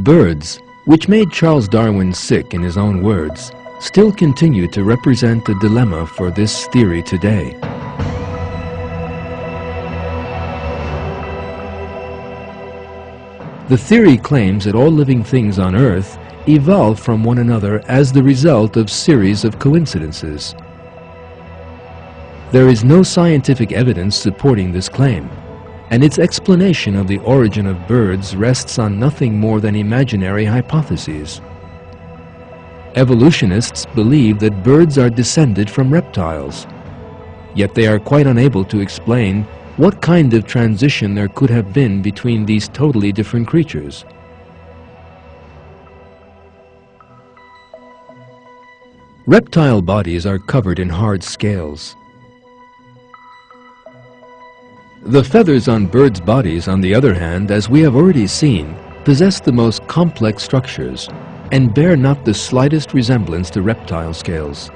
Birds, which made Charles Darwin sick in his own words, still continue to represent a dilemma for this theory today. The theory claims that all living things on Earth evolved from one another as the result of series of coincidences. There is no scientific evidence supporting this claim, and its explanation of the origin of birds rests on nothing more than imaginary hypotheses. Evolutionists believe that birds are descended from reptiles, yet they are quite unable to explain what kind of transition there could have been between these totally different creatures. Reptile bodies are covered in hard scales. The feathers on birds' bodies, on the other hand, as we have already seen, possess the most complex structures and bear not the slightest resemblance to reptile scales.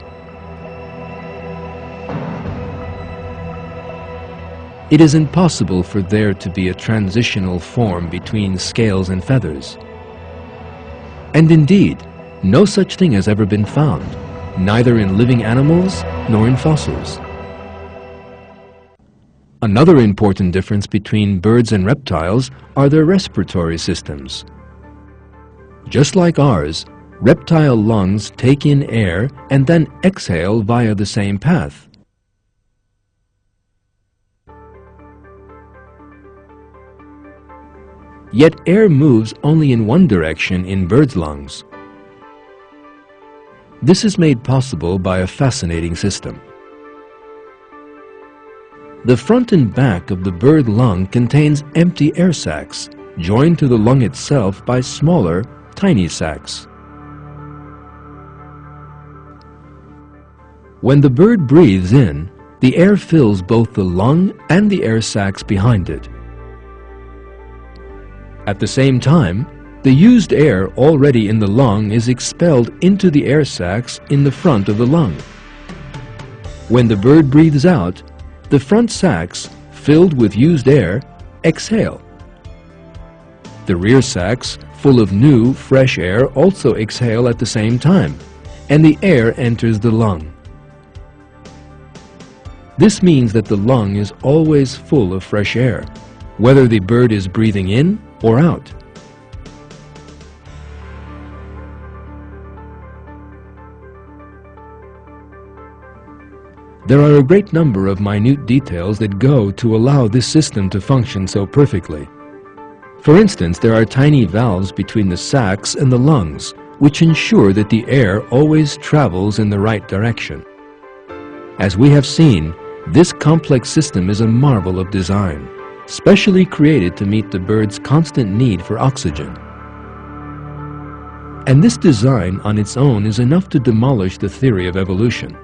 It is impossible for there to be a transitional form between scales and feathers. And indeed, no such thing has ever been found, neither in living animals nor in fossils. Another important difference between birds and reptiles are their respiratory systems. Just like ours, reptile lungs take in air and then exhale via the same path. Yet air moves only in one direction in birds' lungs. This is made possible by a fascinating system. The front and back of the bird lung contains empty air sacs, joined to the lung itself by smaller, tiny sacs. When the bird breathes in, the air fills both the lung and the air sacs behind it. At the same time, the used air already in the lung is expelled into the air sacs in the front of the lung. When the bird breathes out, the front sacs, filled with used air, exhale. The rear sacs, full of new, fresh air, also exhale at the same time, and the air enters the lung. This means that the lung is always full of fresh air, whether the bird is breathing in or out. There are a great number of minute details that go to allow this system to function so perfectly. For instance, there are tiny valves between the sacs and the lungs, which ensure that the air always travels in the right direction. As we have seen, this complex system is a marvel of design, specially created to meet the bird's constant need for oxygen. And this design on its own is enough to demolish the theory of evolution.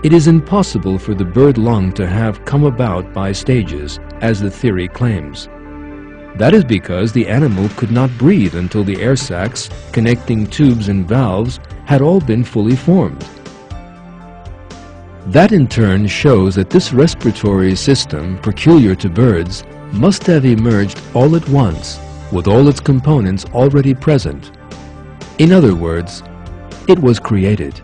It is impossible for the bird lung to have come about by stages, as the theory claims. That is because the animal could not breathe until the air sacs, connecting tubes and valves, had all been fully formed. That in turn shows that this respiratory system, peculiar to birds, must have emerged all at once, with all its components already present. In other words, it was created.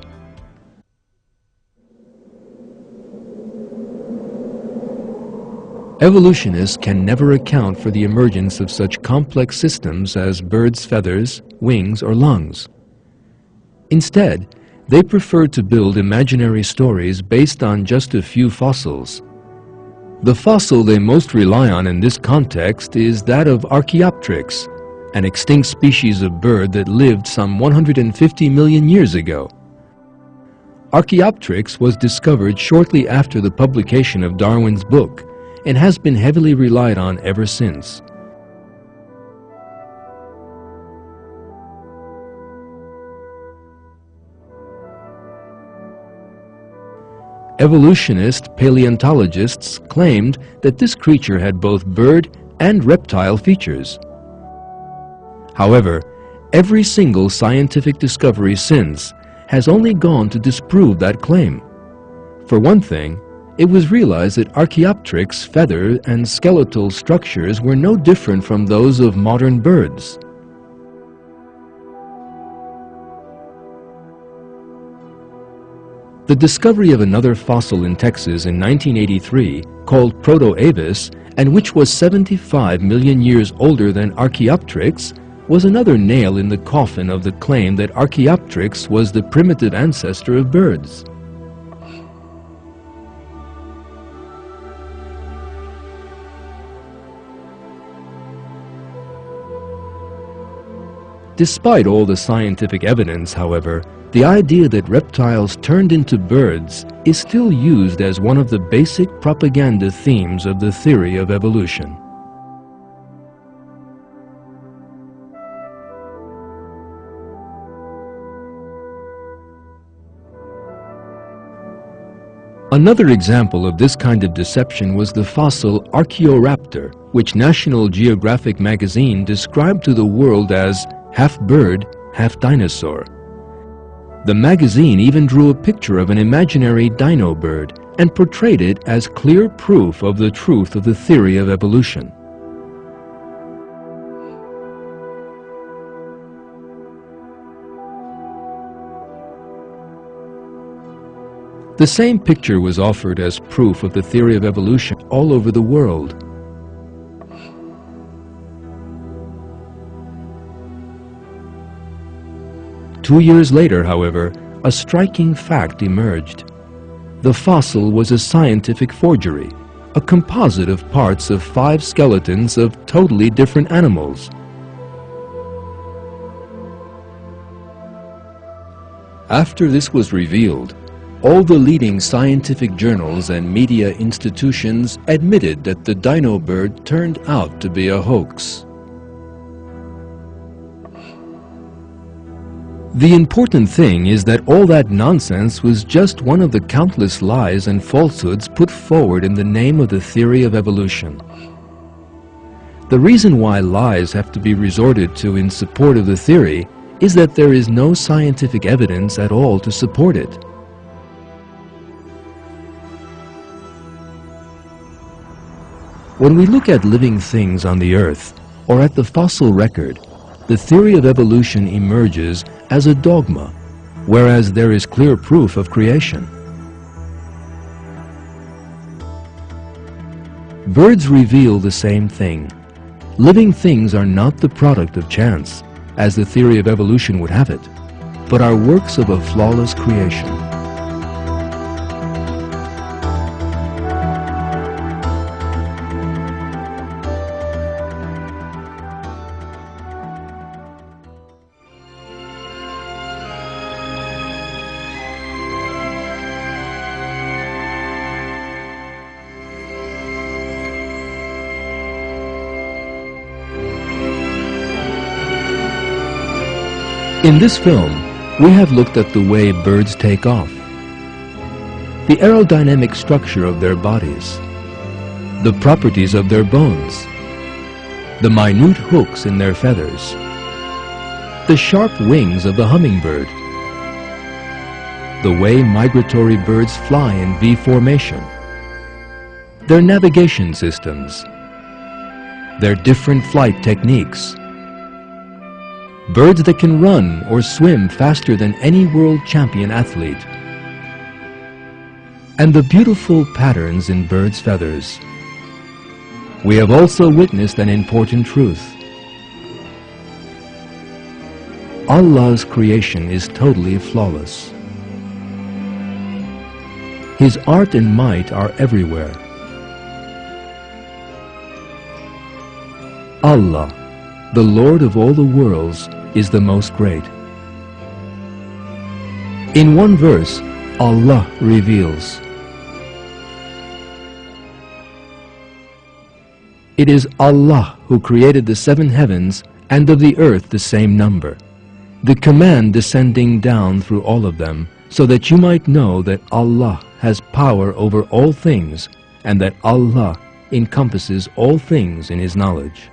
Evolutionists can never account for the emergence of such complex systems as birds' feathers, wings, or lungs. Instead, they prefer to build imaginary stories based on just a few fossils. The fossil they most rely on in this context is that of Archaeopteryx, an extinct species of bird that lived some 150 million years ago. Archaeopteryx was discovered shortly after the publication of Darwin's book and has been heavily relied on ever since. Evolutionist paleontologists claimed that this creature had both bird and reptile features. However, every single scientific discovery since has only gone to disprove that claim. For one thing, it was realized that Archaeopteryx' feather and skeletal structures were no different from those of modern birds. The discovery of another fossil in Texas in 1983, called Proto-Avis, and which was 75 million years older than Archaeopteryx, was another nail in the coffin of the claim that Archaeopteryx was the primitive ancestor of birds. Despite all the scientific evidence, however, the idea that reptiles turned into birds is still used as one of the basic propaganda themes of the theory of evolution. Another example of this kind of deception was the fossil Archaeoraptor, which National Geographic magazine described to the world as half bird, half dinosaur. The magazine even drew a picture of an imaginary dino bird and portrayed it as clear proof of the truth of the theory of evolution. The same picture was offered as proof of the theory of evolution all over the world. Two years later, however, a striking fact emerged. The fossil was a scientific forgery, a composite of parts of 5 skeletons of totally different animals. After this was revealed, all the leading scientific journals and media institutions admitted that the dino bird turned out to be a hoax. The important thing is that all that nonsense was just one of the countless lies and falsehoods put forward in the name of the theory of evolution. The reason why lies have to be resorted to in support of the theory is that there is no scientific evidence at all to support it. When we look at living things on the earth, or at the fossil record, the theory of evolution emerges as a dogma, whereas there is clear proof of creation. Birds reveal the same thing. Living things are not the product of chance, as the theory of evolution would have it, but are works of a flawless creation. In this film, we have looked at the way birds take off, the aerodynamic structure of their bodies, the properties of their bones, the minute hooks in their feathers, the sharp wings of the hummingbird, the way migratory birds fly in V formation, their navigation systems, their different flight techniques, birds that can run or swim faster than any world champion athlete, and the beautiful patterns in birds' feathers. We have also witnessed an important truth. Allah's creation is totally flawless. His art and might are everywhere. Allah, the Lord of all the worlds, is the most great. In one verse, Allah reveals, "It is Allah who created the 7 heavens and of the earth the same number, the command descending down through all of them, so that you might know that Allah has power over all things and that Allah encompasses all things in His knowledge."